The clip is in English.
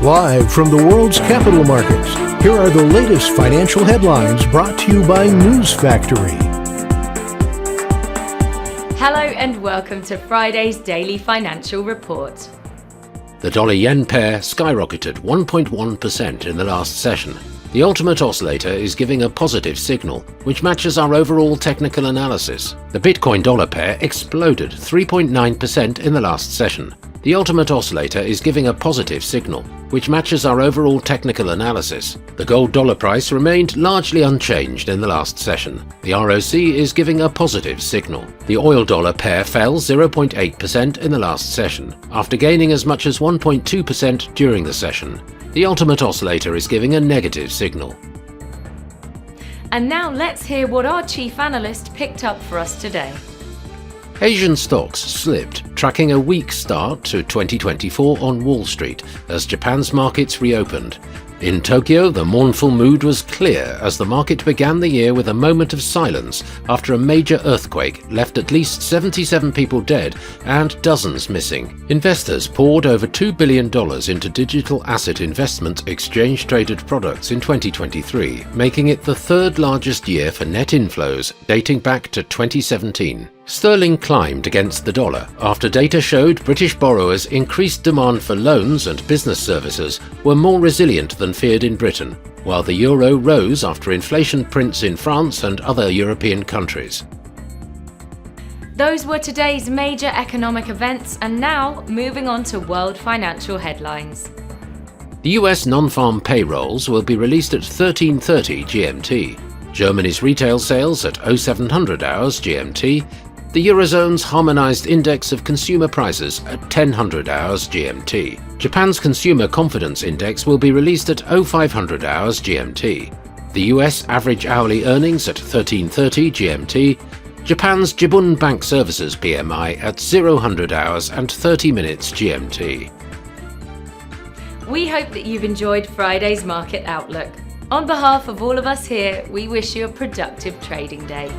Live from the world's capital markets, here are the latest financial headlines brought to you by News Factory. Hello and welcome to Friday's Daily Financial Report. The dollar-yen pair skyrocketed 1.1% in the last session. The ultimate oscillator is giving a positive signal, which matches our overall technical analysis. The Bitcoin-dollar pair exploded 3.9% in the last session. The ultimate oscillator is giving a positive signal, which matches our overall technical analysis. The gold-dollar price remained largely unchanged in the last session. The ROC is giving a positive signal. The oil-dollar pair fell 0.8% in the last session, after gaining as much as 1.2% during the session. The ultimate oscillator is giving a negative signal. And now let's hear what our chief analyst picked up for us today. Asian stocks slipped, tracking a weak start to 2024 on Wall Street as Japan's markets reopened. In Tokyo, the mournful mood was clear as the market began the year with a moment of silence after a major earthquake left at least 77 people dead and dozens missing. Investors poured over $2 billion into digital asset investment exchange-traded products in 2023, making it the third largest year for net inflows dating back to 2017. Sterling climbed against the dollar after data showed British borrowers' increased demand for loans and business services were more resilient than feared in Britain, while the euro rose after inflation prints in France and other European countries. Those were today's major economic events, and now moving on to world financial headlines. The US non-farm payrolls will be released at 13:30 GMT. Germany's retail sales at 0700 hours GMT. The Eurozone's harmonized index of consumer prices at 1000 hours GMT. Japan's consumer confidence index will be released at 0500 hours GMT. The US average hourly earnings at 13:30 GMT. Japan's Jibun Bank Services PMI at 0000 hours and 30 minutes GMT. We hope that you've enjoyed Friday's Market Outlook. On behalf of all of us here, we wish you a productive trading day.